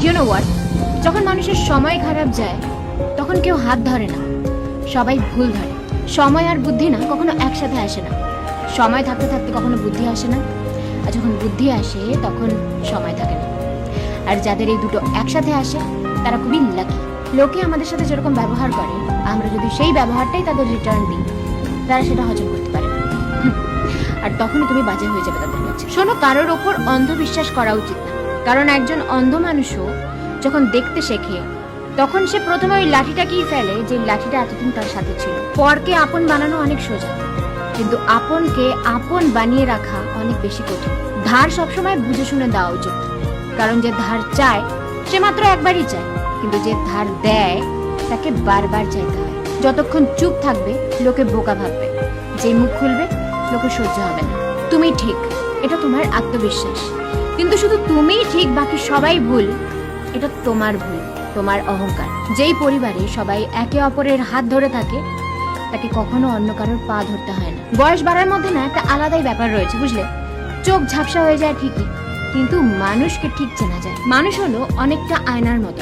You know what, যখন মানুষের সময় খারাপ যায় তখন কেউ হাত ধরে না, সবাই ভুল ধরে। সময় আর বুদ্ধি না কখনো একসাথে আসে না। সময় থাকতে থাকতে কখনো বুদ্ধি আসে না, আর যখন বুদ্ধি আসে তখন সময় থাকে না। আর যাদের এই দুটো একসাথে আসে তারা খুবই লাকি। লোকে আমাদের সাথে যেরকম ব্যবহার করে, আমরা যদি সেই ব্যবহারটাই তাদের রিটার্ন দিই, তারা সেটা হজম করতে পারে না। আর তখনই তুমি বাজে হয়ে যাবে তাদের কাছে। শোনো, কারোর ওপর অন্ধবিশ্বাস করা উচিত না, কারণ একজন অন্ধ মানুষও যখন দেখতে শেখে তখন সে প্রথমে ওই লাঠিটাকেই ফেলে যে লাঠিটা এতদিন তার সাথে ছিল। পরকে আপন বানানো অনেক সোজা, কিন্তু আপনকে আপন বানিয়ে রাখা অনেক বেশি কঠিন। ধার সবসময় বুঝে শুনে দেওয়া উচিত, কারণ যে ধার চায় সে মাত্র একবারই চায়, কিন্তু যে ধার দেয় তাকে বারবার চাইতে হয়। যতক্ষণ চুপ থাকবে লোকে বোকা ভাববে, যেই মুখ খুলবে লোকে সহ্য হবে না। তুমি ঠিক, এটা তোমার আত্মবিশ্বাস, কিন্তু শুধু তুমিই ঠিক বাকি সবাই ভুল, এটা তোমার ভুল, তোমার অহংকার। যেই পরিবারে সবাই একে অপরের হাত ধরে থাকে তাকে কখনো অন্য কারোর পা ধরতে হয় না। বয়স বাড়ার মধ্যে না একটা আলাদাই ব্যাপার রয়েছে, বুঝলে? চোখ ঝাপসা হয়ে যায় ঠিকই, কিন্তু মানুষকে ঠিক চেনা যায়। মানুষ হলো অনেকটা আয়নার মতো।